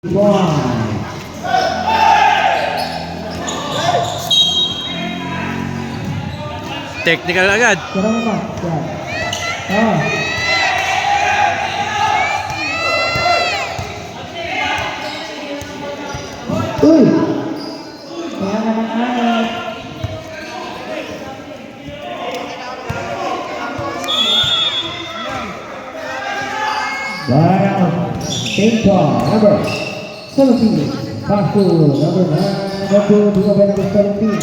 One. Technical agad. Sarang mo ba? Yan. Uy! Kaya naman anot. Take ball, number 17. Pass to number 9. Number 17.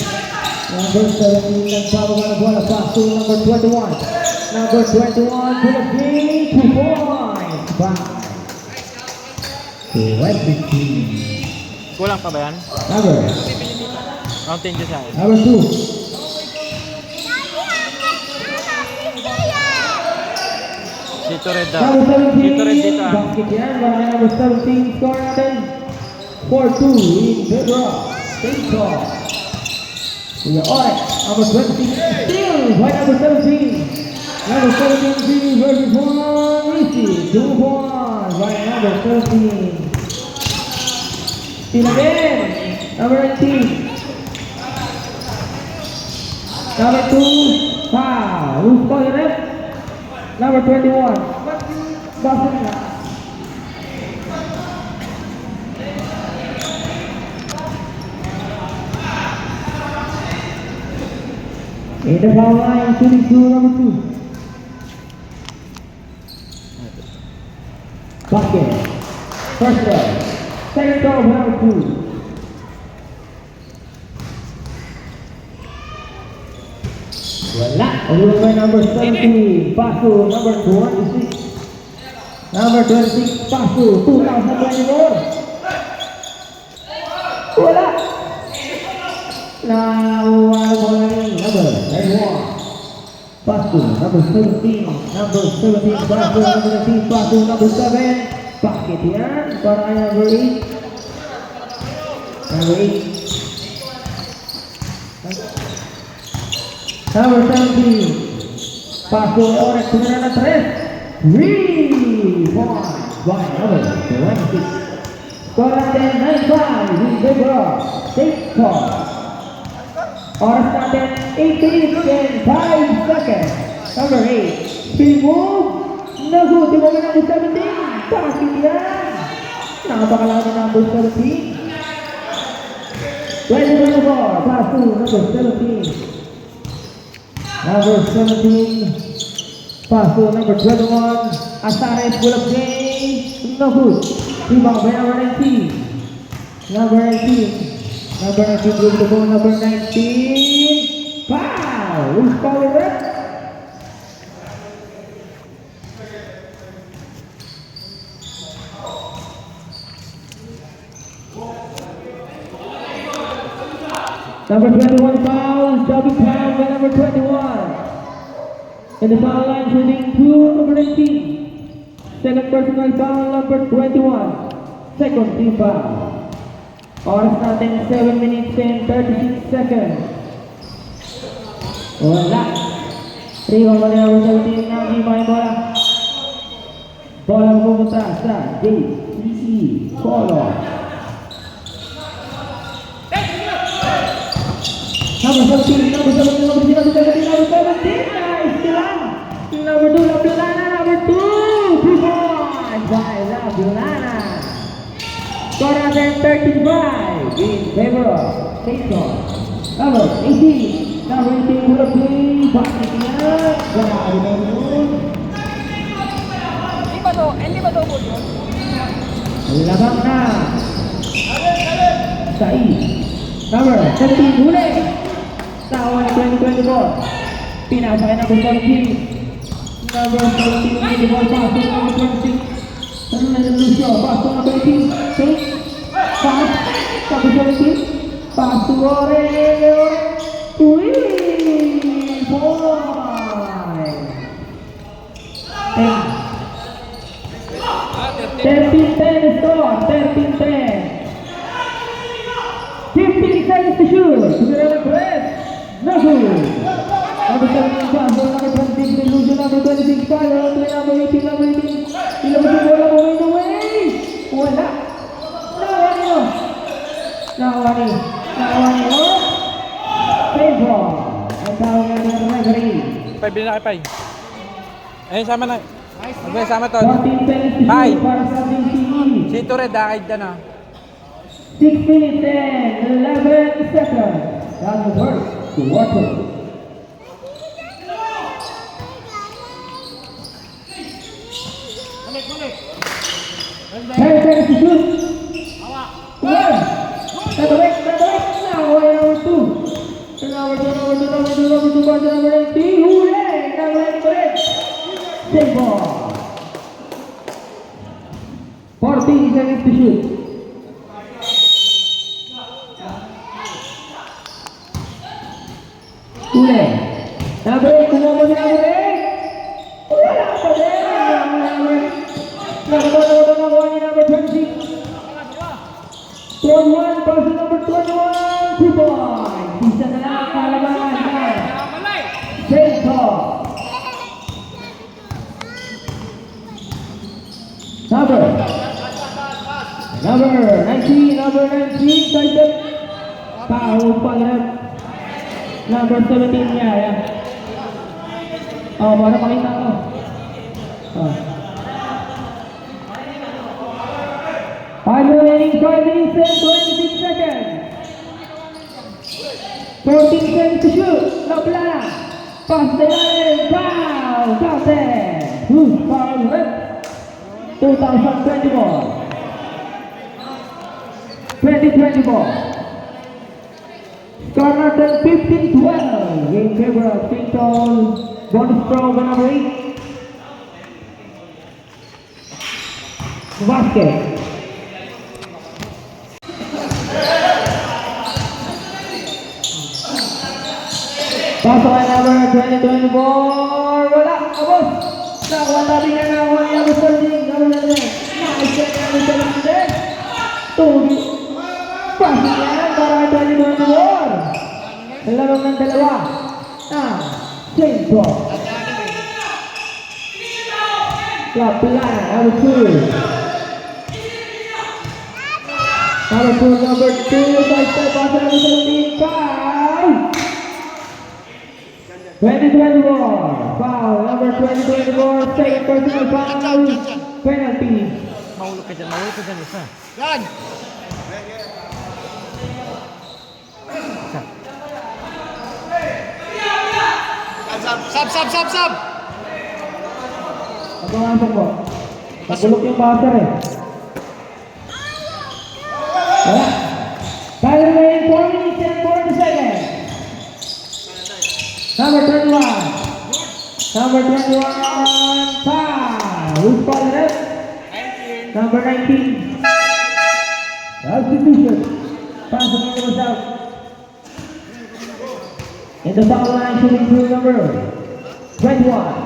Number 17 nagbabaga ng bola. Pass to number 21. Number 21 to the game. 2 points. Back. 23. Kulang pa ba yan? Number. Mountain Dew sa akin. Number 2. Dito red daw. Number Dito red 17. dito ah. Basket yan. Barangay number 17. Score natin. 4-2 in the draw. Take ball. We are on it. Number 20. Still by number 17. Number 17 versus 1. Easy. 2 points by number 17. Still again. Number 18. Number 2. Foul. Who's calling it? Number 21. Boston. In the foul line, shooting to number 2. Basket. First ball. Second ball, number 2. Wala. Over by number 17. Pass to number 26. Number 26. Pass to 2024. Wala. Now, number 31. Pass to number 17. Number 17. Pass to number 19. Pass to number 7. Basket yan. Para number 8. Number 8. Number 17. Pass to Orex. Tumira na 3. 3 points by number 26. Score natin 9-5 in the draw. Take ball. Oras natin 18 and 5 seconds. Number 8. Spin move. Naguti mo na number 17. Basket yan. Napakalaman ng number 17. 20-24. Pass to number 17. Number 17. Pass to number 21. Asares Bulab James. No good. Rebound by number 19. Number 19. Number 19 goes to go. Number 19. Foul. Who's calling it? Number 21 foul. Double foul by number 21. In the foul line, shooting to number 19. Second personal foul, number 21. Second team foul. Oras natin 7 minutes and 36 seconds. Wala. 3-1 by number 17. Now, di may bola. Bola pupunta sa JCC Polo. Number 17, number 17, number 17, number 17, number 17, nice lang. Number 2, Lablana, number 2, 2 points by Lablana. Score natin 35 in favor of Quezon. Number 18, number 18, Bulab James, basket yan. Grabe na yun. Hindi ba to po yun? Labang na. Sai. Number 17, huli. Tawa na 2024. Pinapay na number 17. Number 17, 24, pass to number 26. Ano na yung Lucio? Pass to number 18. Take. Pass. Number 17. Pass to Oreo. Uy! Boy! 13-10 score. 13-10. 15 seconds to shoot. Tumira ng press. No good. Number 17 pass. Number 26. Illusion number 26. Follow. Number 18. Number 18. Ilabas yung bola. Away. Wala. Pay, bilhin na kay Pay. Ayun, sama na. Okay, sama to. 14 seconds to Bye. shoot para sa DCE. Si Torre, dakid dyan ah. 6 minutes and 11 seconds. That's the first quarter. Ten seconds to shoot. One. Tatawik. Now number 2. Number 2, number 18. Huli. Number 8. Save ball. 14 seconds to shoot. Huli. Number 8. Kumama si number 8. Wala pa din. Number 26. 21, pasok number 21. 2 points. Isa na lang kalaban. Save ball. Number 19, Tyson. Foul pala. Number 17 niya, yan. Oh, para makita ko. Oh. Remaining 5 minutes and 26 seconds. 14 seconds to shoot. Nabla. Pass the line. Foul. Counted. Who's foul? 2024. 2024. Score Norton 15-12 in favor of Pinton. Bonus throw by number 8. Basket. Pasok ay number 2024. Wala. Abos. Nakuha tabi na nakuha niya ang starting. Number 9. Nice check ang number 7. Tugi. Pasok yan para 2024. Lalong ng dalawa. Same ball. Lapla. Number 2. Number 2. Pasok number 17. 2024, foul, number 2024, second personal foul, penalty. Mahulog ka dyan isa. Yan! Sab! Pagkamasok mo. Pagulok yung baser eh. Wala. Time remaining 4 minutes and 40 seconds. Number 21. Number 21. Foul. Who's calling it? Number 19. Substitution. Pasok in the south. In the foul line, shooting through number 21.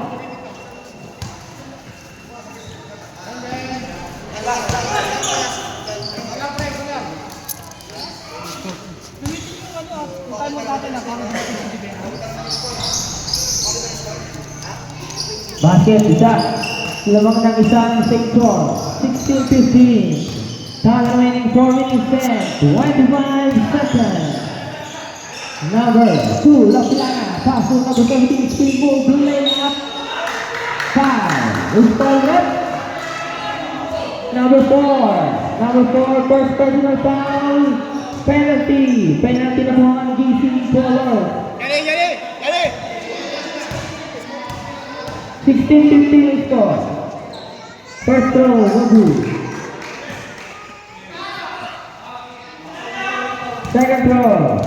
Basket, isa. Lamang ng isa ng sector. 16-15. Time remaining 4 minutes and 25 seconds. Number 2, Laplana. Pasok number 17, spin move, lay up. Foul. Install it. Number 4, first personal foul. Penalty na po ang GC Polo. Yali! 16-15 score. First throw, no good. Second throw.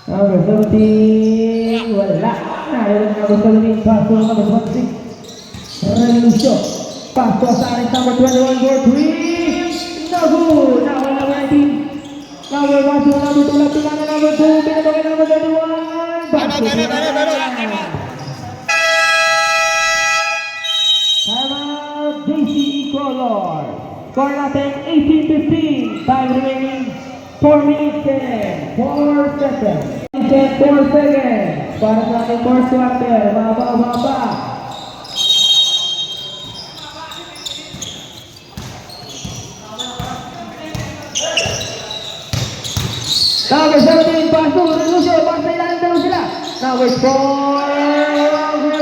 Number 17, wala. Nailang number 17, paso number 26. Revolution. Paso sa akin number 21, goal 3. No good. Now number 19. Number 1, number 2, Lapilana, number 2, pinatawin number 31. Timeout, JCE Color. Score natin 18-15. Time remaining 4 minutes and 4 seconds. 4 seconds. Para sa ating fourth quarter. Maba. Number 17, paso. Revolution. Pasay lang daw sila. Number 4,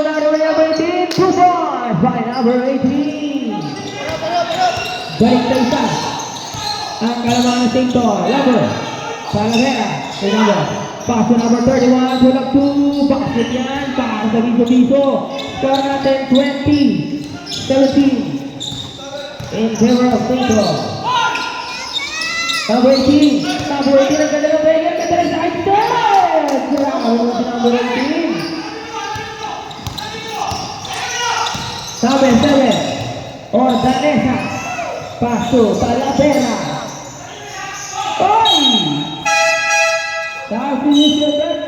number 18, 2 points by number 18. Balik sa isa. Ang kalamangan ng Tintor, Labor. Talavera, kay number. Pass to number 31, pull up 2. Basket yan, para sa biso-biso. Score natin 20-17. In favor of Tintor. Number 18 ang ganda ng player, ganda ng side step! Grabe si number 18. Number 7, Ordanesa. Pass to Talavera. Oy! That's the issue there.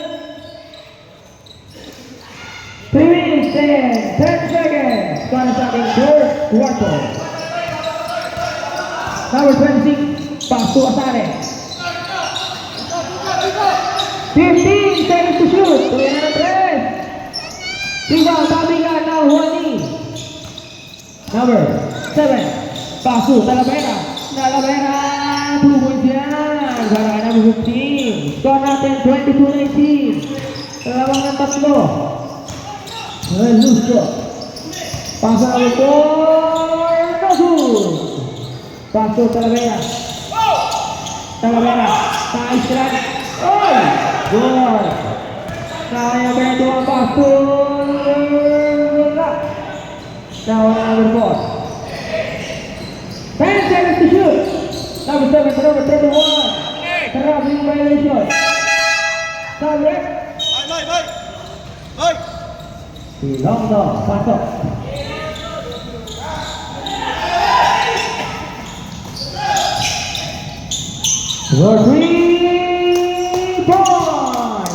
3 minutes and 10 seconds para sa ating third quarter. Number 26, pass to Asare. 15 seconds to shoot. Tuloy na ng 3. Rebound, Tabigan, now Juani. Number 7, pass to Talavera. Talavera, 2 points yan. Para ka number 15. Score natin 22-19. Dalawang ng tatlo. Lucio. Pass to number 4. No good. Pass to Talavera. Talavera. Nice run. Oh! Good. Kaya ba ito ang pass to now number 4. 10 seconds to shoot. Number 7 to number 31. Traveling violation. Number. Long no. Pasok. For 3 points.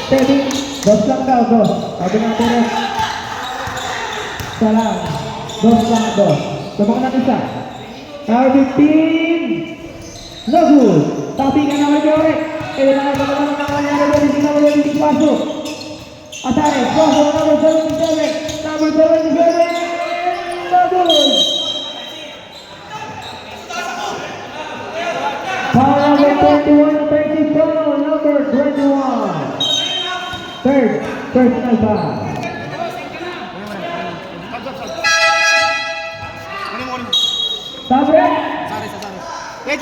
Steady. Dos lang daw, dos. Sabi natin rin. Salam. Dos lang, dos. Tumang natin siya. Number 15. No good. Tapi ka naman yung ore. Kaya na naman naman naman nangyari doon. Hindi naman yung hindi pasok. Asare. Pasok number 77. Number 77. No good. Foul number 21, 34, number 21. Third, personal foul. Sabre? Wait.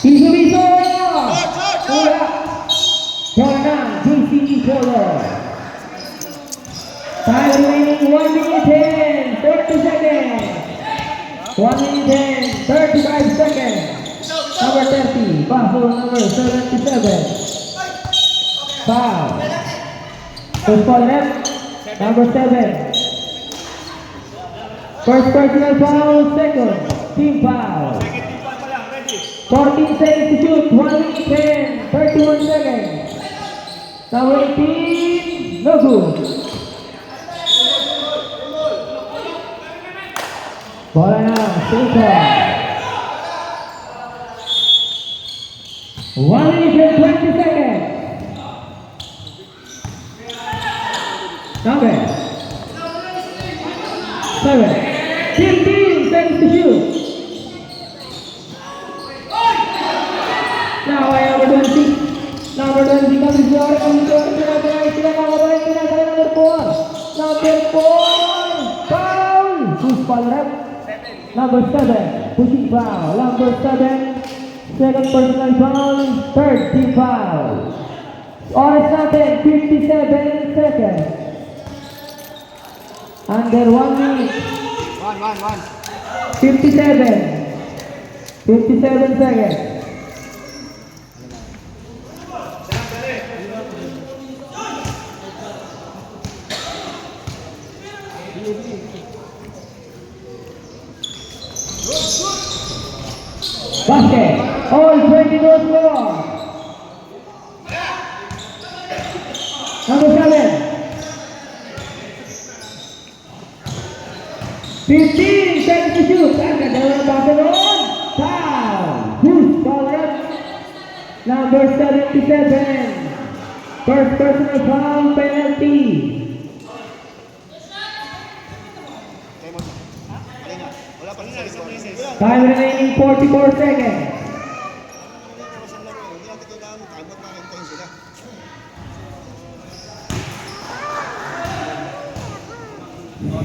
Biso-biso! Wala! Jordan, JC Jordan. Time remaining 1 minute and 30 seconds. 1 minute and 35 seconds. Number 30, Buffalo number 77. Foul. First foul left, number 7. First personal foul, second, team foul. 14 seconds to shoot, 1 minute and 31 seconds. Number 18, no good. Bola na, Tintor. 1 minute and 20 seconds. Number 7. 15 seconds to shoot. Now I have 20. Number 20 comes to number 4. Number 4. Foul. Who's foul rep? Number 7. Pushing foul. Number 7. Second personal foul. Third team foul. Oras natin 57 seconds. Under 1 minute. 57. 57 seconds. Basket. All 20 goes score. Number 7. 15 seconds to shoot. Agad dalam Barcelona. Foul. Who's foul rep? Number 77. First personal foul penalty. Time remaining 44 seconds.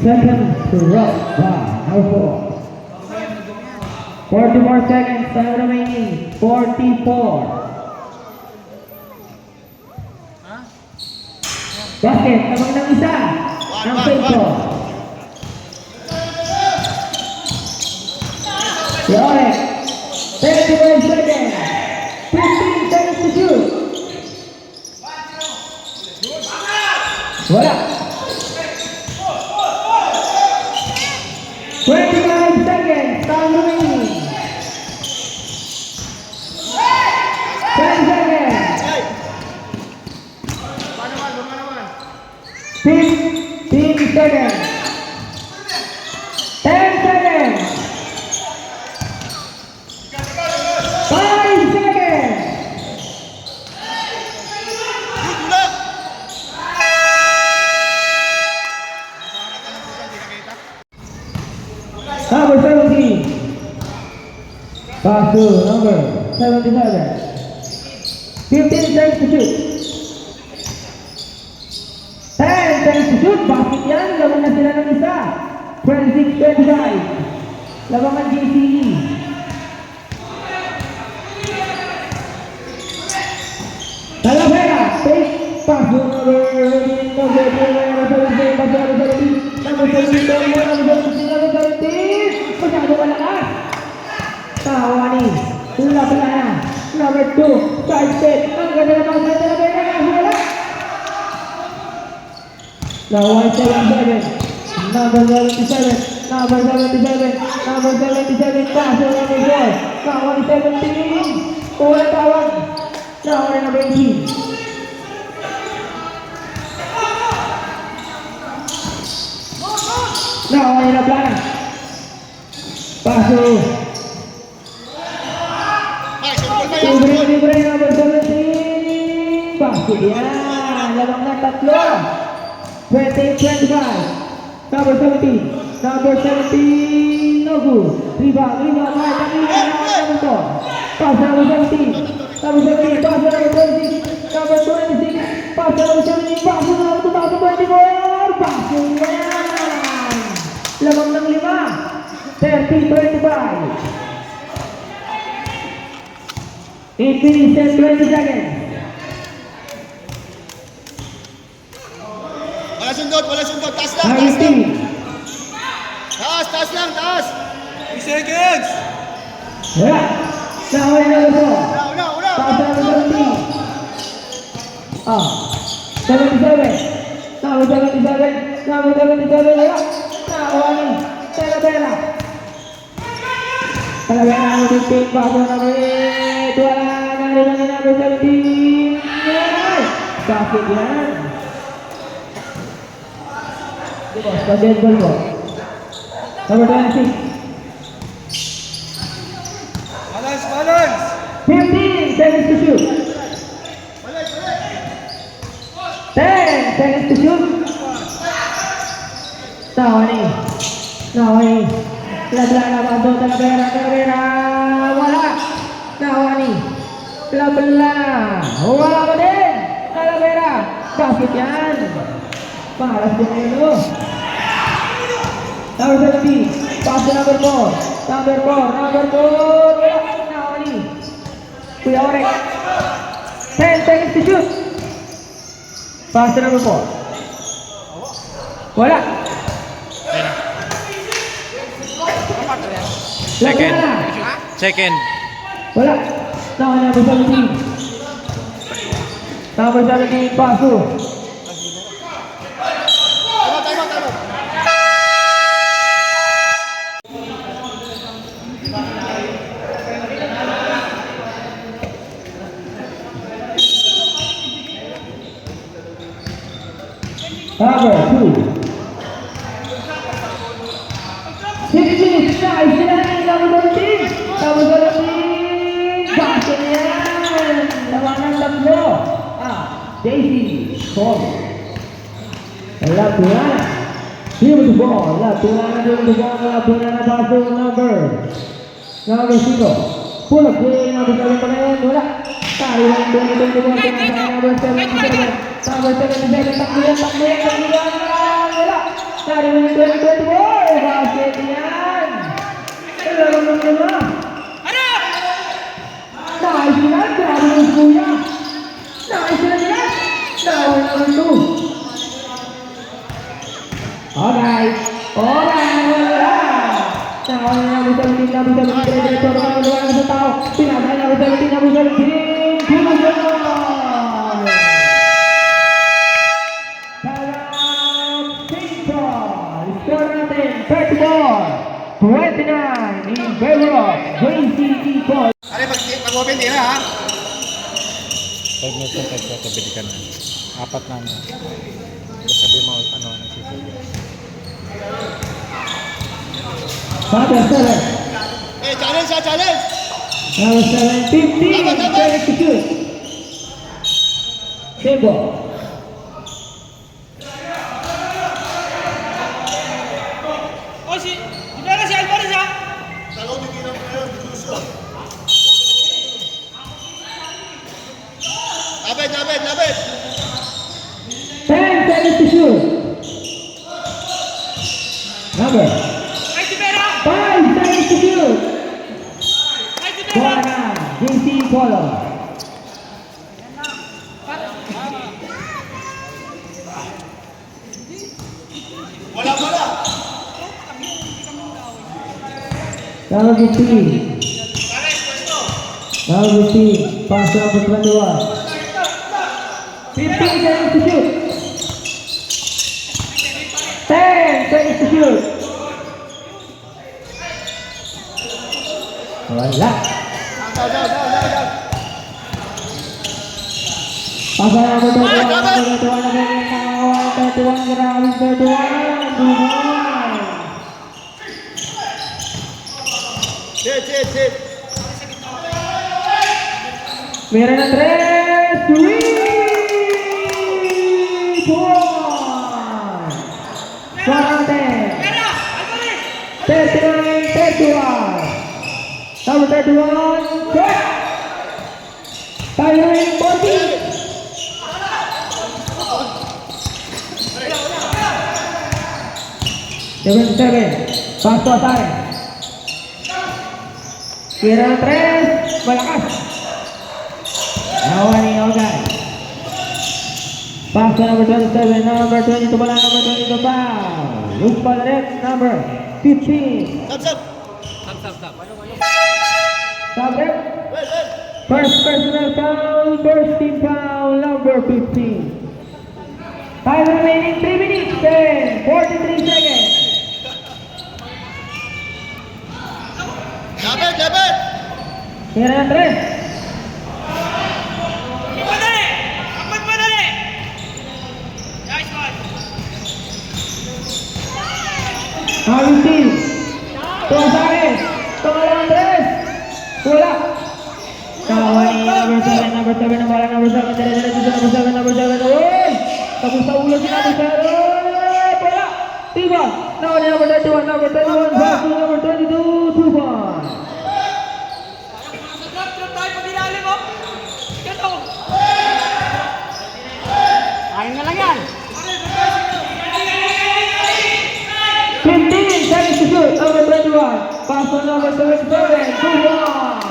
Second to rock by number 4. 44 seconds, time remaining 44. Basket, tabang ng isa. Ng Pedro. Yorek. 35 seconds. 15 seconds to shoot. Wala. 25 seconds. Time remaining. 10 seconds. 15 seconds. 10 seconds. 5 seconds. Number 17. Pass to number 77. 15 seconds to shoot. 10 seconds to shoot. Basket yan. Laban na sila ng isa. 26-25. Labangan JCE. Talavera. Take pass to number 17. Number 17. Number 17. Masyado malakas. Tawani. Laban na. Number 2. Side step. Ang ganda na mga sa Talavera. Wala. Now 177, number 77, number 77, number 77, pass to number 4. Now 117, kuha tawag. Now number 18. Now ay na plan. Pass to libre number 17. Pass to yan. Labang na tatlo. 20-25. Number 17. Number 17. No good. Rebound. Right. Number 4. Pass number 17. Number 17. Pass number 26. Number 26. Pass number 17. Pass number 2024. Pass yan. Lamang ng 5. 30-25. 8 minutes and 20 seconds. Wala sundot, taas lang, taas lang. Taas lang, taas. 3 seconds. Wala. Nawala na ito. Una. Pass number 17. 77. Number 77. Number 77. Wala. Nawala. Talavera. Talavera number 15. Pass number 8. Wala. Nawala na number 17. Bakit yan? Bagian gol po. Number 26. Balance! 15 seconds to shoot. 10 seconds to shoot. Nawani. Labla na ba ito? Talavera. Wala. Nawani. Labla. Wala pa din. Talavera. Basket yan. Paras din nyo. Number 17. Pass to number 4. Number 4. Nawani. Kuya Orek. 10 seconds to shoot. Pass to number 4. Wala. Second. Wala. Nawani number 17. Number 17. Pass to. Number 2. 6 minutes na. Sila na number 17. Number 17. Bakit yan? Lawanan tatlo. Daisy. Paul. Wala po yan. Here with the ball. Lapunan na the ball. Lapunan na paso number 5. Pull up play number 7 pa rin. Wala. Tayo lang doon ito the ball. Pinasaya number 77. Number 77. Takbuyan. Wala. Tayo lang doon ito the ball. Basket yan. Kailangan mo naman. Nice yan. Grabe yung kuya. Nice yan yan. Tower number 2. Alright. Wala. Tower number 17. Diretso naman ang sa tao. Pinasaya number 17. Tulungan. Salam Pinball. Score natin 34-29 in favor of JCT Ball. Ano, pag-open tira ha? 5 minutes ang tag sa bilikan na. 4 na mo. Sabi mo, ano, nagsisige. Number 7. Challenge ha, challenge! Number 7, 15. Seconds to shoot. Save ball. Talong yung ginang ngayon, Lucio. Labit! 10 seconds to shoot. Number 5 seconds to shoot. Bola na, JC Polo. Wala! Number 15. Number 15. Pass number 21. 15 seconds to shoot. 10 seconds to shoot. Wala. Down. Pass number 31. 31. Sit. Meron na 3. 3 point. Sorante. 39-31. Number 31. Shot. Tyler Morty. Seven. Pass to Atay. Meron na 3. Malakas. Nawa ni Ogay. Pass to number 27, number 22 pala, number 22 pa. Loose ball red, number 15. Stop. Stop red. Well. First personal foul, first team foul, number 15. Time remaining 3 minutes and 43 seconds. Labit! Meron na 3. Agustin, Gonzales, Tolong Andres, bola. Kawan number 7 ang bola, number 7, number 7, oy! Tapos sa ulo si number 7, bola, tiba, nawan ni number 31, pass to number 22, 2 point. Ayun na lang yan. 15 seconds to shoot, number 21. Pass to number 77, 2 points.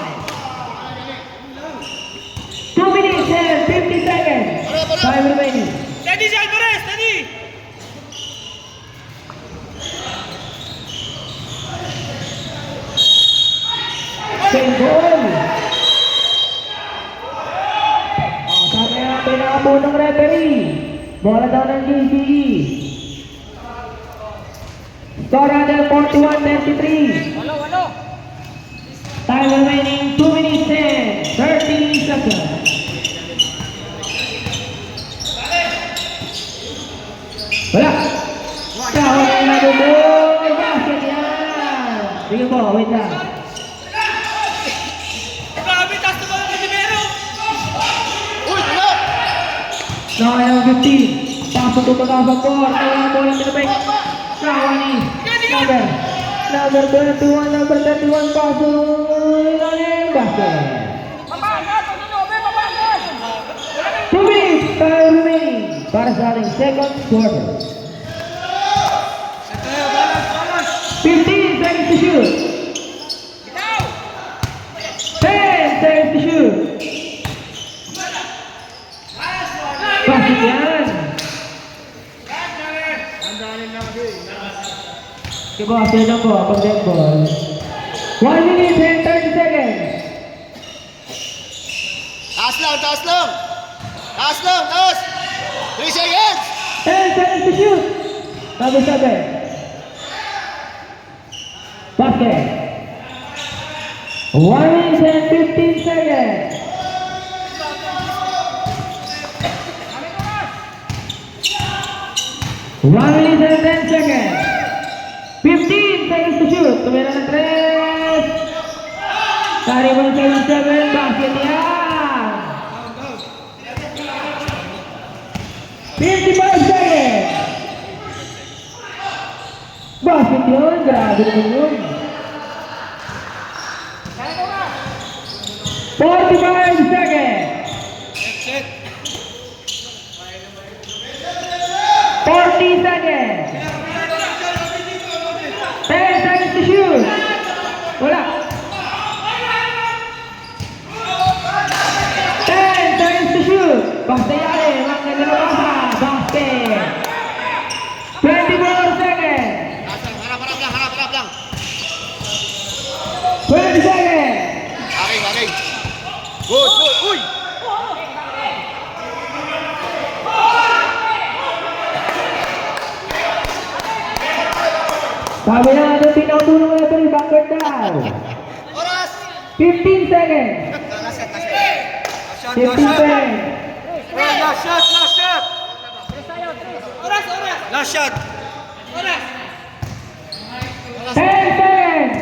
2 minutes and 50 seconds. Time remaining. Steady si Alvarez, steady! Same goal. Sabi nga pinakapo ng referee. Bola daw ng GCE. Score under 41-33. Walo. Time remaining 2 minutes and 30 seconds. Wala. Kawan na doon. Basket yan. Sige po, wait lang. Grabe, taas na ba ng Casimiro? Uy, wala! Now I have 15. Pasok to pag-asok ko. Kaya mo lang tinabay. Now one is number 21, number 31, pasok ilalim, basket. 2 minutes time remaining para sa ating second quarter. 15 seconds to shoot. 10 seconds to shoot. Basket yan. Boss, yun lang po, pag-dead ball. 1 minute and 30 seconds. Taas lang, taas lang. Taas lang, taas. 3 seconds. 10 seconds to shoot. Number 7. Basket. 1 minute and 15 seconds. One minute and 10 seconds. 15 seconds to shoot. Tumira ng 3. Carry 177. Basket yan. 55 seconds. Basket yun. Grabe naman yun. 45 seconds. 40 seconds. 10 seconds to shoot. Wala. 10 seconds to shoot. Basta yari. Mga nilabasa. Basket. 24 seconds. Harap lang. 20 seconds. Aking. Good. Uy! Sabi na natin pinautunong na ito yung backward down. Oras! 15 seconds. 15 seconds. Last shot! Oras! Last shot! Oras! 10 seconds.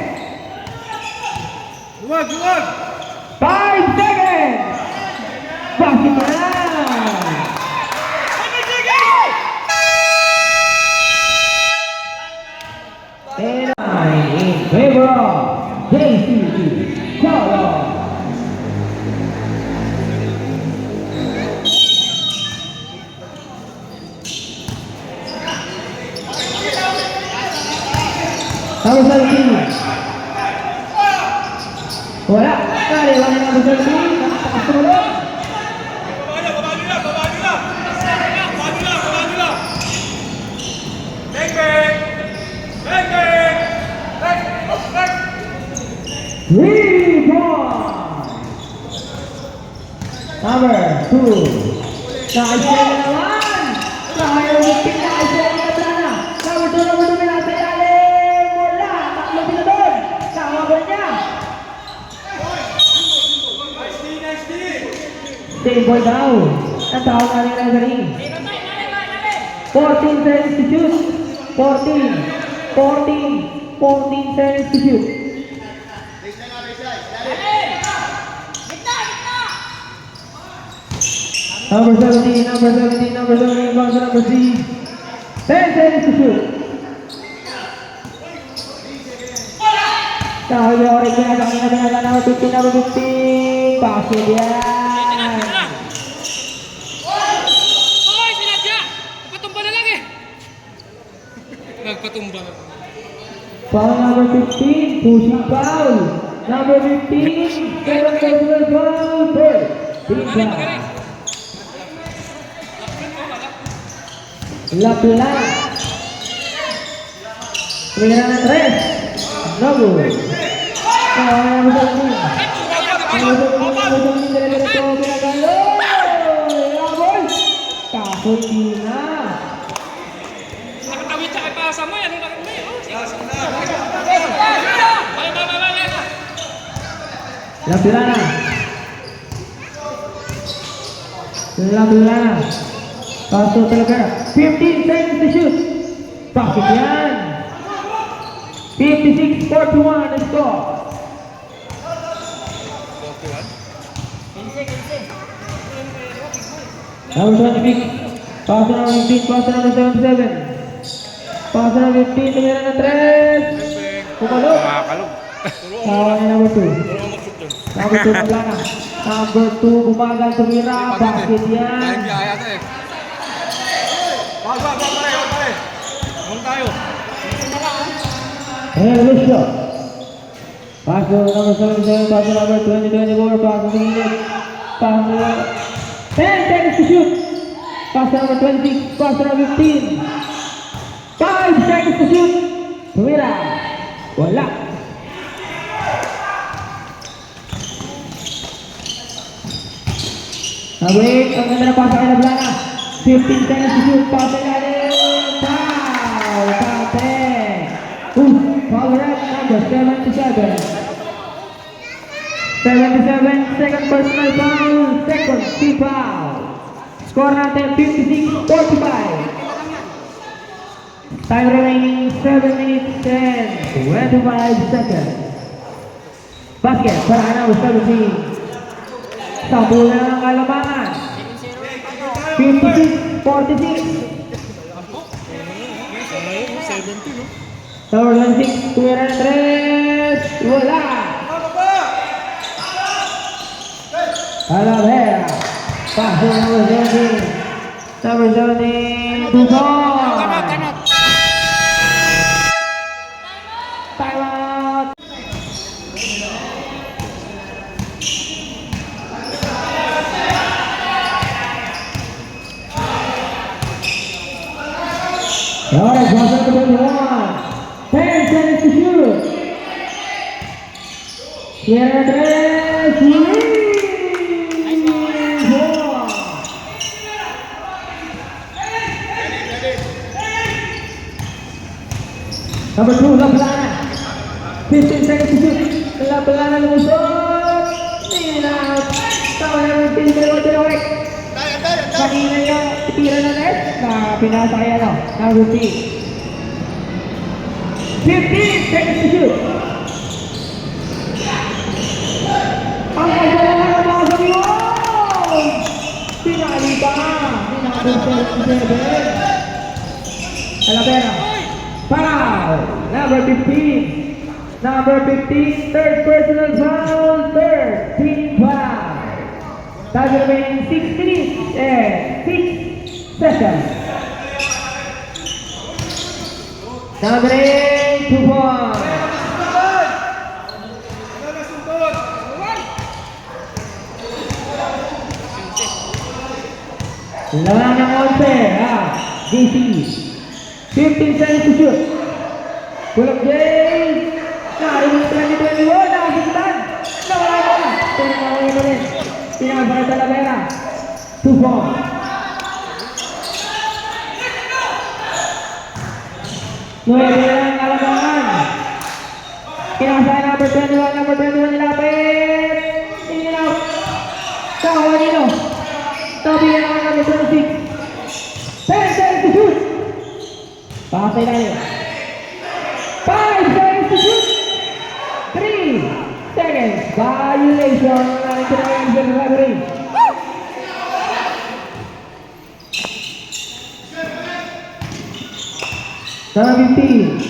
Luwag! 5 seconds. Basket na. And in favor of JCC Color. Number 17. Wala. Kali wala number 17. Nakatakas tumulong. Number 2. Nakaisya na naman. Nakayawagin. Nakaisya na naman. Number 2 nasa ilalim. Wala. Taklo sila doon. Nakawagan niya. Save ball daw. Ang tawag namin ng referee. 14 seconds to shoot. 14 seconds to shoot. Number 17, bounce to number 3. 10 seconds to shoot. Dahil yung orig na number 15. Basket yan. Hoy, sinadya! Nagpatumba na lang eh! Nagpatumba na. Foul number 15, pushing foul. Number 15, second personal foul. Third, big foul. Lapla. Tumira ng 3. No good. Number 17. Kaso hindi na. Nakatawid sa ipasa mo, anong lakad mo yun? Lapla. Kaso talaga. 15 seconds to shoot. Bakit yan? 56-41 the score. Number 26. Pass number 15. Pass number 77. Pass to number 15, tumira ng 3. Pumalog. Makakalog. Sawa ni number 2. Number 2 wala na. Number 2 bumagal tumira. Basket yan. Elvisio. Pass to number 77, pass to number 20, 24, pass to Philip. Pass to 10 seconds to shoot. Pass to number 26, pass to number 15. 5 seconds to shoot. Tumira. Wala. Nabalik, ang ganda na pasa kay Lablana. 15 seconds to shoot, pasa natin. Foul, Tate. Foul red number 77. 77, second personal foul, second team foul. Score natin 56-45. Time remaining 7 minutes and 25 seconds. Basket para number 17. Sampu na ng kalamangan. 56-46. Number 26, tumira ng 3. Wala. Talavera. Pass to number 17. Number 17, Duzon. Time out. Alright, pass to number 21. 10 seconds to shoot. Tira ng 3. Number 2, Lablana. 15 seconds to shoot. Lablana lumusot. In out. Tawa na ng 15 tinawag. Kanina yung tira na net na pinasa kaya no. Number 3. 15 seconds to shoot. Ang kasalanan ng mga sabiyon. Pinali pa. Number 77. Talavera. Foul! Number 15. Number 15, third personal foul, third team foul. Time remaining 6 minutes and 6 seconds. Number 8, 2 points. Lawan ng 11, DC. 15 seconds to shoot. Pull-up James. Narinig 2021. Nakasitan. Nawala ko na. Pero nawala ko rin. Pinabalik sa Talavera. 2 points. Nueve lang alamangan. Kinasaya number 21. Number 21 nilapit. Ininaw. Tawa nino. Tabi yan ang number 26. 10 seconds to shoot. Pasay na yun. 5 seconds to shoot. 3 seconds. Violation. Ang tinawag sa referee. Number 15.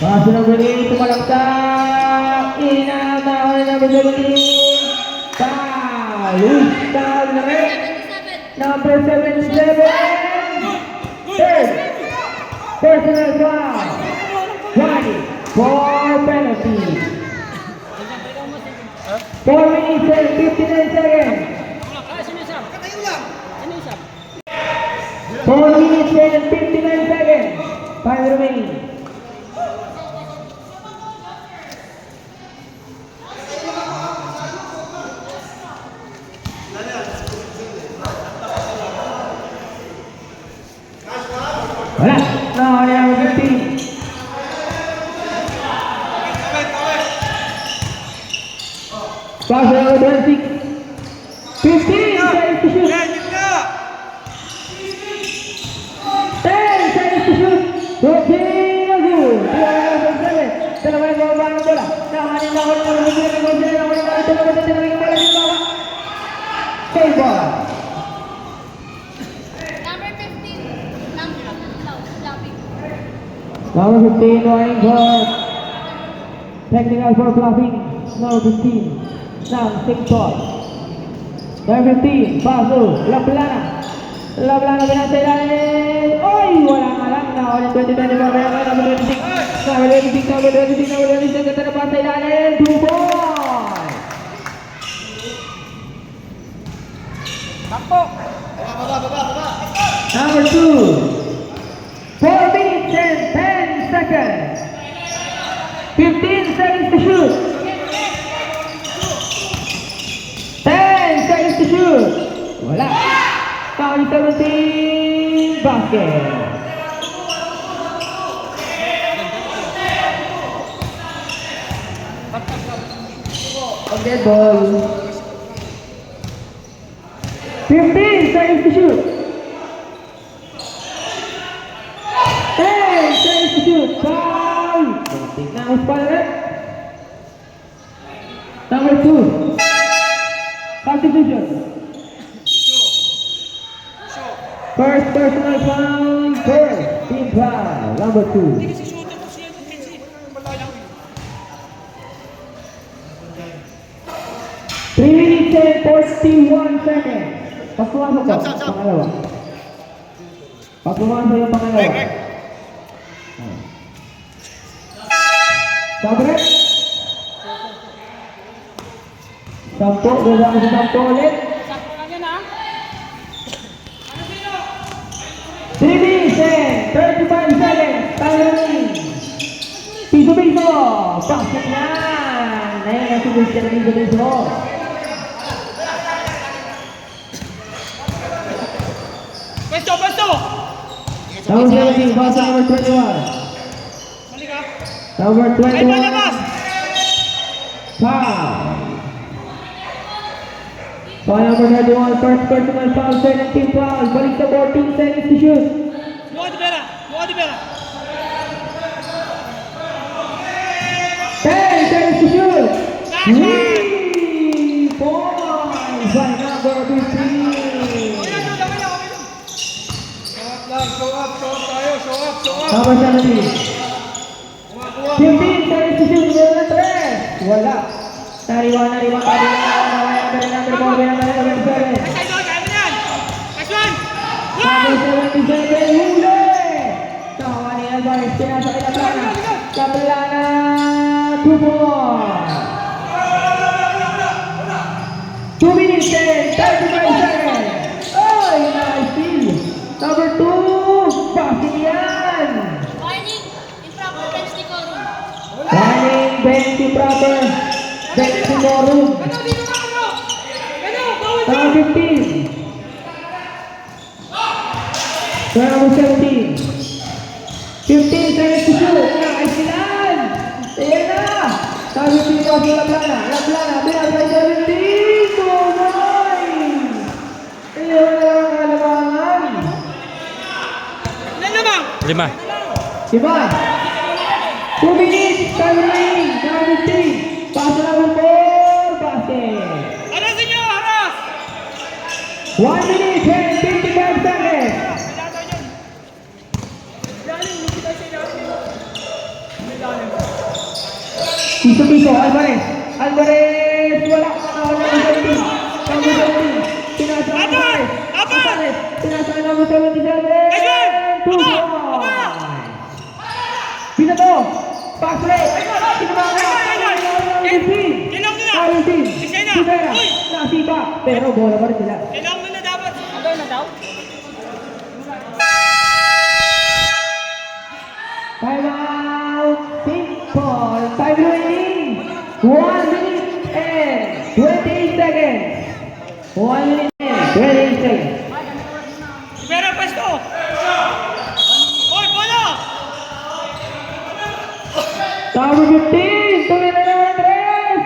Pasok number 8. Tumalaktak. Inatawa na number 17. Foul. Foul na rin. Number 77. Third, personal foul. 20 for penalty. 4 minutes and 59 seconds. 4 minutes and 59 seconds. Time remaining. Wala. No, number 15. Pass number 26. 15 seconds to shoot. 10 seconds to shoot. Routine na good. Dalawa na baba ng bola. Nakanin na ako ng mga bigyan ng bola. Nakanin na ito ng bola ng bola. Save ball. Number 15, Lampi. Number 15, Ryan Clark. Technical for blocking. Number 15, Sam Sington. Number 15, Paso, Laplana. Laplana pinasa ilalim. Oy! Wala nga lang. Nakawalin 20-24. Kaya kaya number 26. Number 26, number 26, number 26. Ganda na pasa ilalim. 2 points. Takpo. Number 2. 4 minutes and 10 seconds. 15 seconds to shoot. 10 seconds to shoot. Wala. Foul 17. Basket. Okay, ball. 15 seconds to shoot. 10 seconds to shoot. Foul. Now it's Pirate. Number 2. Substitution. First personal foul. First team foul. Number 2. Hindi kasi shooter ko siya. Kasi malalang. 3 minutes and 41 seconds. Pag pumasok ko, pangalawa. Pag pumasok yung pangalawa. Sabre? Sampo, ganda ko sa sampo ulit. Sakto lang yan ha. 3 minutes and 35 seconds. Time. Piso-piso. Basket yan. Ayun, nasubos ka na piso-piso. Pwesto, pwesto. Number 17, basa number 21. Mali ka. Number Ay, 21. palabas. Foul. Foul number 31, first personal foul, second team foul. Balik sa 14 seconds to shoot. Buka di pera. Buka di pera. 10 seconds to shoot. Nice one. 3 points by number 15. Number 17. 15 seconds to shoot. Meron na 3. Wala. Nariwan. Number 4, number 7. Nice one. Kaya mo yan. Nice one. Number 77, huli! Tawa ni Alvarez, pinasa kay Laplana. Laplana, 2 points. 2 minutes and 35 seconds. Ay, nice steal. Number 2, basket yan. Warning, improper bench decorum. Warning, bench improper. Bench decorum. Ano, dito na ano. Ano, bawal ka. Number 15. Number 17. 15 seconds to shoot. Nice yan. Ayan na. Number 15 was Laplana. Laplana, binabay 17. Tumay. Ayan na ang kalamangan. Ilan naman? 5. Diba? 2 minutes. Time remaining. Number 15. Pass number 4. Basket. Harasin nyo, haras. 1 minute and 55 seconds. Piso-piso, Alvarez. Alvarez, wala ka na. Number 17. Number 17. Pinasa ang Alvarez. Alvarez. Pinasa ang number 77. Two points. Pinato. Pass play. Pinamaka. Kailangan nila. Carlton. Isena. Rivera. Uy. Nasipa. Pero bola pa rin sila. Kailangan mo na dapat. Ano na daw? Time out. Simple. Time remaining. 1 minute and 28 seconds. 1 minute and 28 seconds. Pero pwesto. Oy, bola. Number 15. Tuloy na naman 3.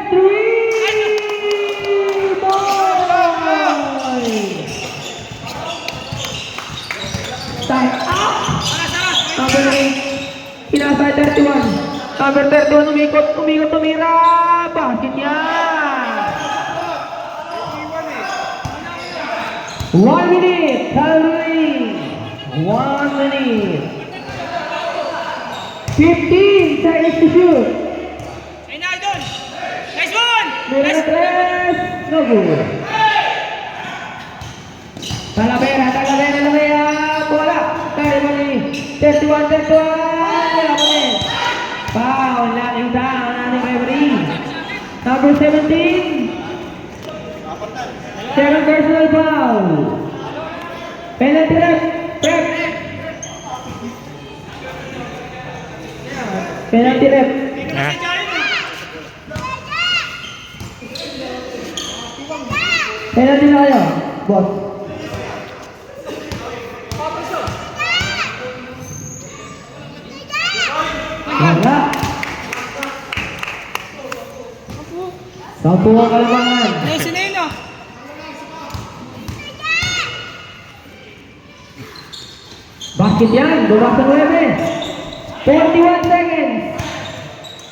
3 points. Time out. Haras, haras. Number 8. Pinasa 31. Number 31, umikot, tumira. Bakit yan? 1 minute. Time remaining. 1 minute. 15 seconds to shoot. Ay na, idol. Nice one! Meron na tres. No good. Talavera, layup. Wala. Tayo mali. 31. Wala pa rin. Foul. Nating down. Nating referee. Number 17. Second personal foul. Penalty rep. Penalty rep. Ha? Penalty na kayo, boss. Wala. 10 ang kalamangan. Nice na yun ah. Basket yan, bumak sa 9. 41 seconds.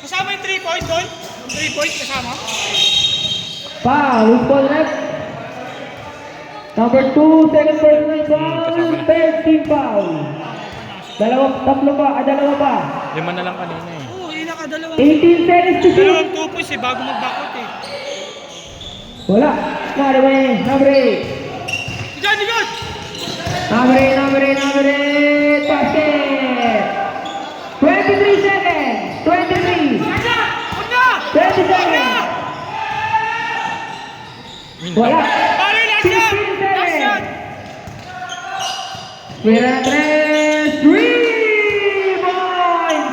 Kasama yung 3 point doon? 3 point kasama? Foul, loose ball left. Number 2, second personal foul, third team foul. Dalawa pa. 5 na lang kanina eh. Oo, yun nakadalawang. 18 seconds to shoot. Dalawang 2 points eh, bago mag-backcourt eh. Wala. Number 8. Diyan! Number 8. Basket. 23 seconds. 23. 20 seconds. Wala. Pare, last shot! 15 Last shot! seconds. Mira 3 points.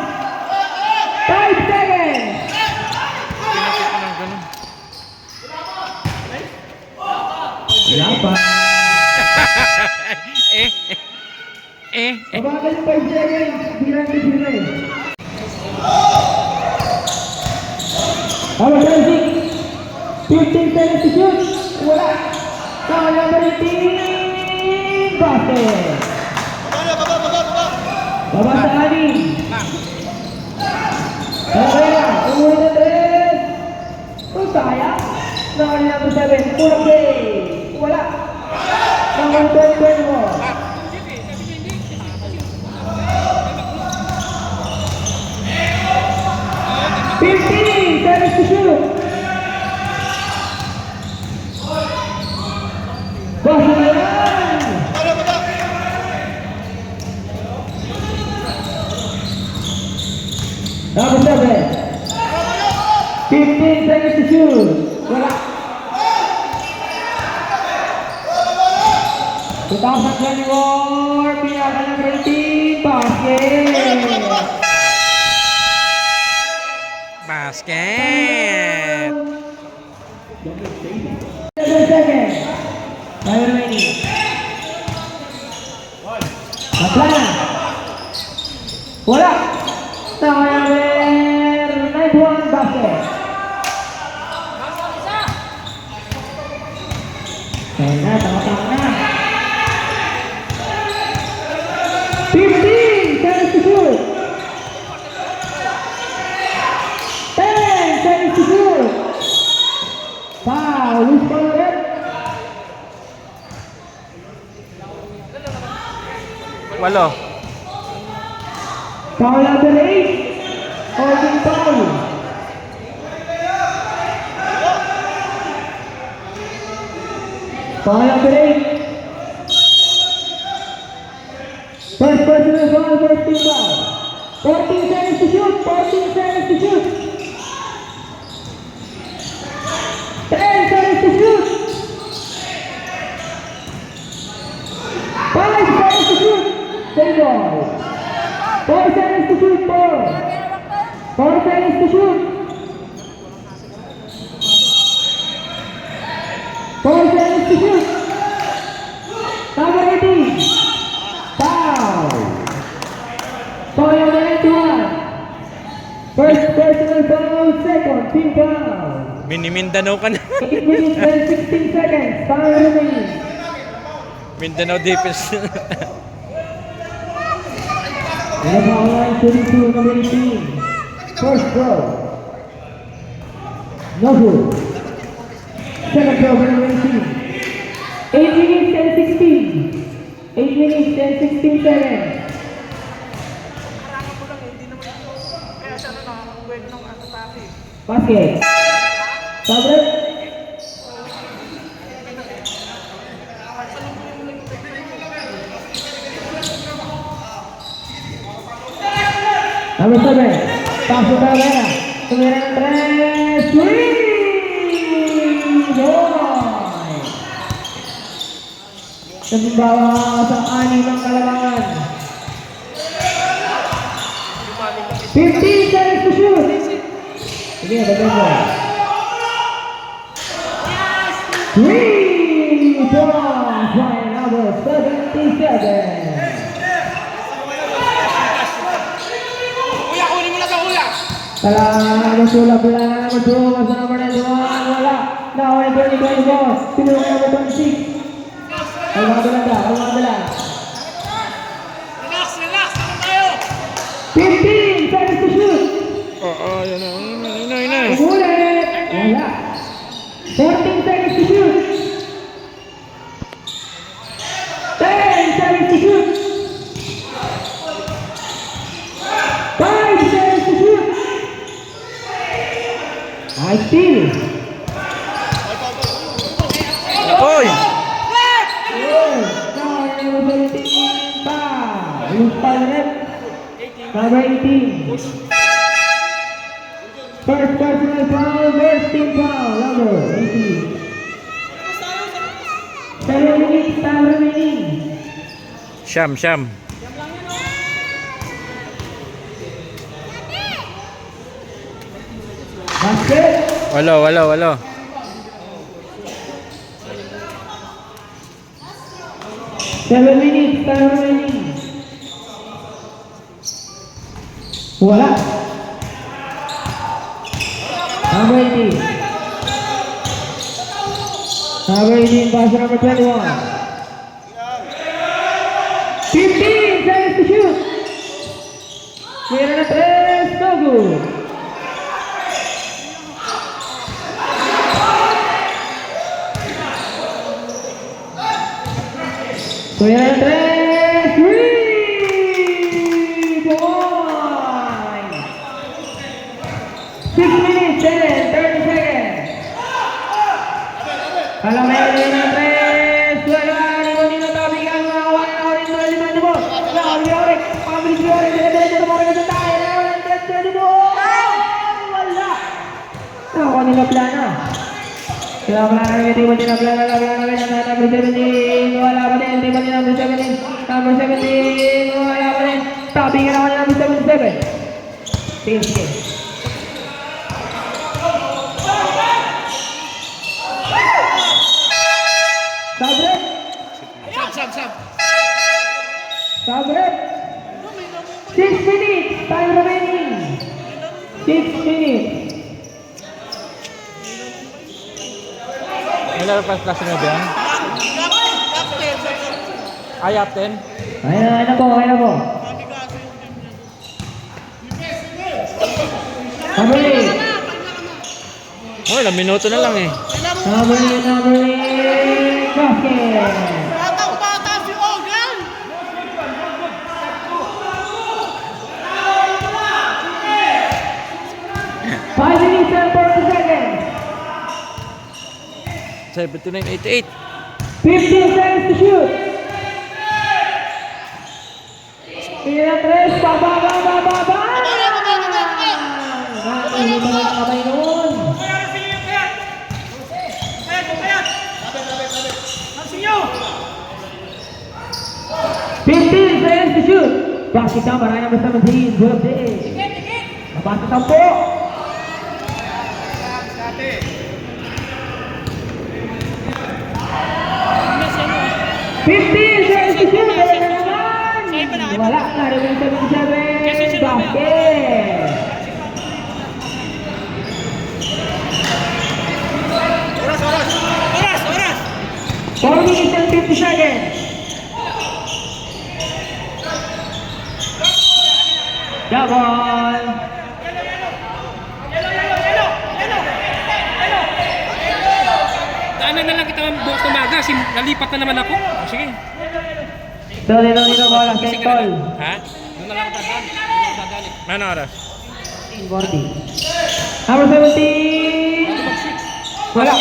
5 seconds. Pinasok ko ng ganun. Wala pa. Eh. Mabagal yung 5 seconds. Birang. Number 26. 15 seconds to shoot. Wala. Number 18. Basket. Baba sa anin. Talavera. Umuwi na 3. Kung sayang. Number 7. Pull up day. Wala. Number 21. 15 seconds to shoot. Basket na yan. Number 7. 15 seconds to shoot. Wala. 2024, pinaka number 18, Basket! 7 seconds. Time remaining. Kaplan. Wala. Number 91, basket. Kaya na, tama na. 15 seconds to shoot. 10 seconds to shoot. Foul, loose ball ulit. Walo. Foul number 8. Holding foul. Foul number 8. First personal foul, first team foul. 14 seconds to shoot. 14 seconds to shoot. 10 seconds to shoot. 5 seconds to shoot. Stay ball. 4 seconds to shoot. 4 seconds to shoot. 4 seconds to shoot. Number 18. Foul. Foul number 91. First personal foul, second team foul. Mindanao ka na. 8 minutes and 16 seconds. Time remaining. Mindanao defense. And the foul line 32, number 18. First throw. No good. Second throw for number 18. 8 minutes and 16. 8 minutes and 16 seconds. Basket. Sabre. Number 7. Pasok na Vera. Tumira ng 3. Boy! Nagbawa sa 6 ng kalamangan. 15 seconds to shoot. Sige, bagay mo. 3 points by number 77. Kuya, kunin mo na sa kuya. Number 2, labila na number 2. Basta number 9, wala. Now, 20-24. Pinuha na number 26. Ay, mga dalanda. Relax, relax. Ano tayo? 15 seconds to shoot. Yun na. Umulit. Wala. 14 seconds to shoot. 10 seconds to shoot. 5 seconds to shoot. I steal. Oy! Number 17 pa. Yung palret. Number 18. First personal foul, first team foul. Number 18. 7 minutes, time remaining. Siyam. Basket. Walo. 7 minutes, time remaining. Wala. Number 18. Number 18, pass to number 21. 15 seconds to shoot. Meron na 3, no good. Meron na 3, 3 points. 6 minutes and 30 seconds. Kalau meron na 3, wala nila tabi ka mga kawan na orin mo lima mo. Na orin, pabilis mo orin, dire-diretso mo rin sa tayo. Dire-diretso mo. Wala. Ako nila plana. Kaya plana rin, di ba nila plana rin, number 17, wala pa din, di ba nila number 17, wala pa din, tabi ka naman number 77. Sige. Sabre. 6 minutes. Time remaining. 6 minutes. May pas klase mo ba yan? Ayap 10? Ayun na po. Number 8. Ilang minuto na lang eh. Number 8. Basket. Batang-bata si Ogan. 5 minutes and 40 seconds. 79-88. 15 seconds to shoot. Pila 3. Baba. Hindi mo na kamay noon. Kayat. Nansin nyo. 15 seconds to shoot. Basket number 17. Good day. Mabasa 10. 15 seconds to shoot. Wala na rin 77. Basket. Oras. 4 minutes and 50 seconds. Double. Daanan na lang kita bukas na maga. Nalipat na naman ako. Sige. Dito bola. Second. Ha? Doon na lang dadali. Ano oras? 40. Number 17. Wala.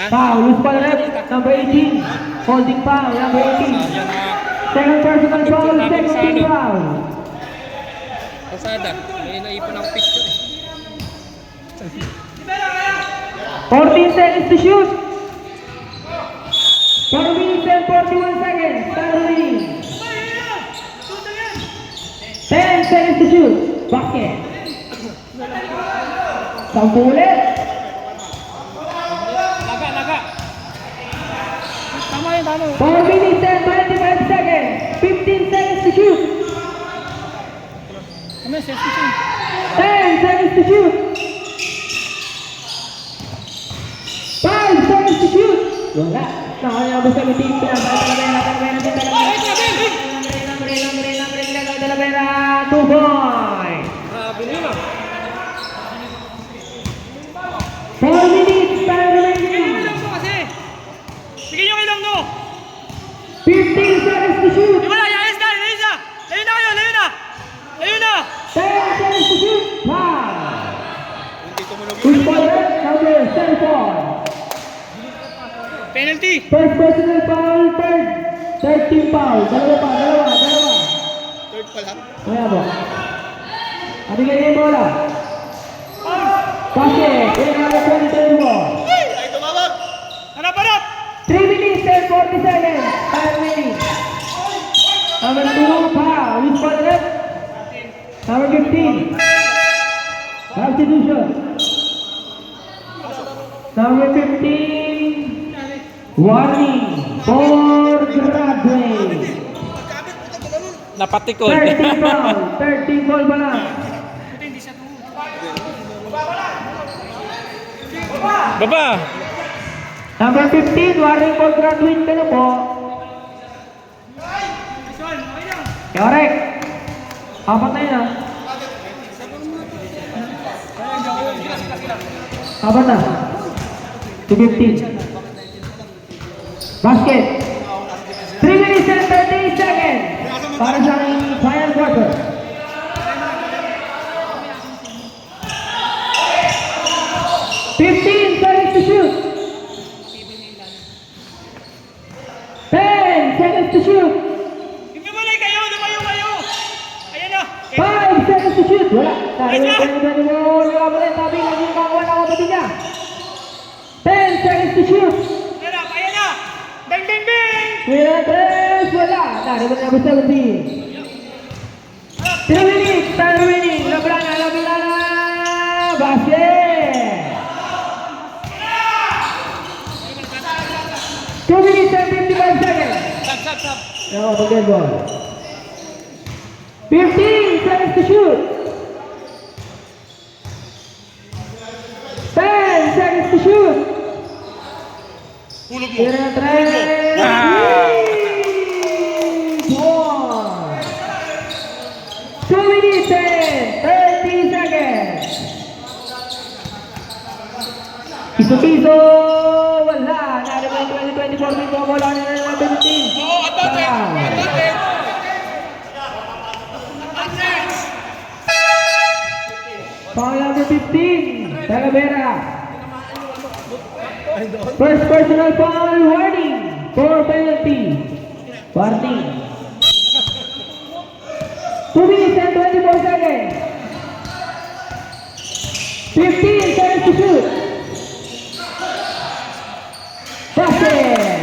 Foul. Loose ball rep. Number 18. Holding foul. Number 18. Second personal foul. Second team foul. Pasada. May naipon ako picture eh. 14 seconds to shoot. 4 minutes and 41 seconds. Time remaining. 10 seconds to shoot. Basket. 10 ulit. Laga. Tama yun, tama. 4 minutes and 25 seconds. 15 seconds to shoot. Ano, safety. 10 seconds to shoot. 5 seconds to shoot. Wala. Nakakaya mo 17. Talavera. 2 points. Grabe nila. 4 minutes. Time remaining. Ilang mo kasi. Bigyan nyo ilang no. 15 seconds to shoot. Di wala, ayos na. Layo na kayo, layo na. 10 seconds to shoot. Foul. Loose ball rep. Number 34. Penalty. First personal foul. Third team foul. Dalawa. Third pa lang. Kaya mo. Abigay niya yung bola. Basket. Kaya number 20-24. Ay, tumawag. Harap. 3 minutes and 40 seconds. Time remaining. Number 2, foul. Loose ball rep. Number 15. Substitution. Number 15. Warning for graduate. Napatikod. 13 foul. 13 foul pa lang. Baba. Number 15, warning for graduate ka na po. Correct. Apat na yun ah. Apat na. 2:15. Basket. 3 minutes and 38 seconds. Para sa aking final quarter. Seconds to shoot. 10 seconds to shoot. Lumayo kayo. Ayan na. 5 seconds to shoot. Wala. Tabi mo. Tabi lagi kang wala ko tabi niya. 10 seconds to shoot. Ayan na. Bang. Wala. Tabi mo number 17. 3 minutes. Time remaining. Lablana. Basket. 2 minutes and 55 seconds. Stop. No, forget ball. 15 seconds to shoot. 10 seconds to shoot. Hulog mo. Tira na try. One. 2 minutes and 30 seconds. Piso. Wala. Nada ba yung 2024 dito? Wala na ng 17. Oo, advantage. Foul number 15, Talavera. First personal foul, warning for penalty. Warning. 2 minutes and 24 seconds. 15 seconds to shoot. Basket.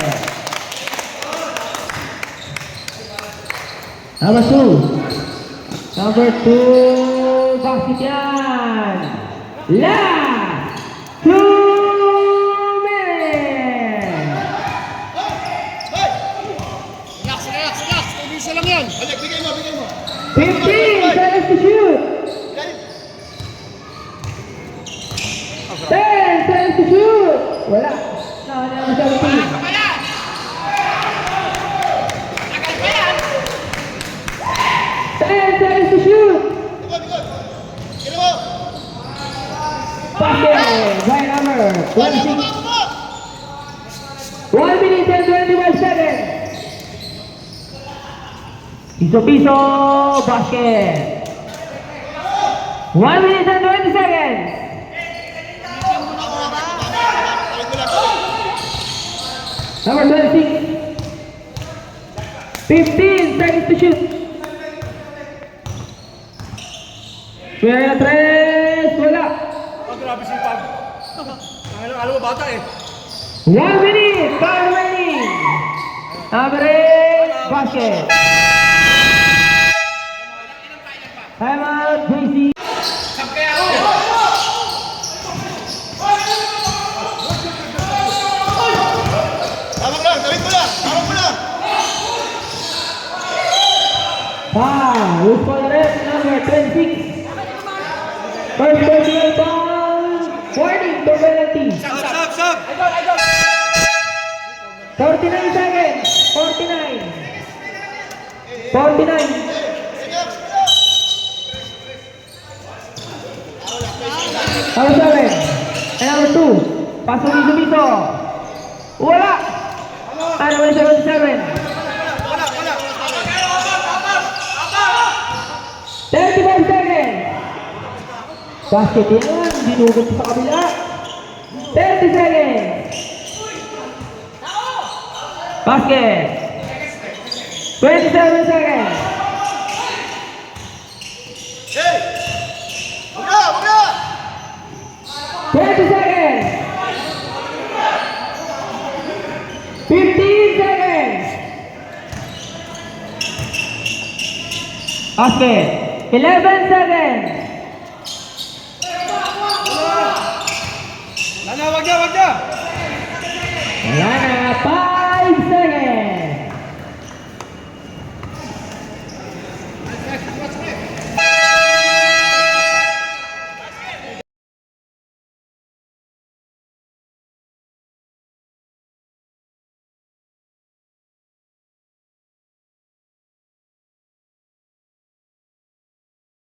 Number 2, basket yan. Last 2 minutes. Relax. Isa lang yan. Balik, bigay mo. 15 seconds to shoot. 10 seconds to shoot. Wala. Number 17. 10 seconds to shoot. Kilo mo. Basket by number 26. 1 minute and 21 seconds. Piso, basket. 1 minute and 20 seconds. Number 26. 15 seconds to shoot. Swing na 3. Wala. Oh, grabe si Pag. Alam mo, bata eh. 1 minute. Time remaining. Number 8. Basket. Time out, JC. Tawag lang, tawag mo lang. Tawag mo lang. Who's for the ref? Number 26. First personal foul. Warning for penalty. Sub. 49 seconds. 49. 49. Number 7. And number 2. Pasok ni Sumiso. Wala. And number 77. 35 seconds. Basket yan. Dinugod sa kabila. 30 seconds. Basket. 27 seconds. Hey! Wag na! 20 seconds. 15 seconds. Basket. 11 seconds. Wag na. Wala na.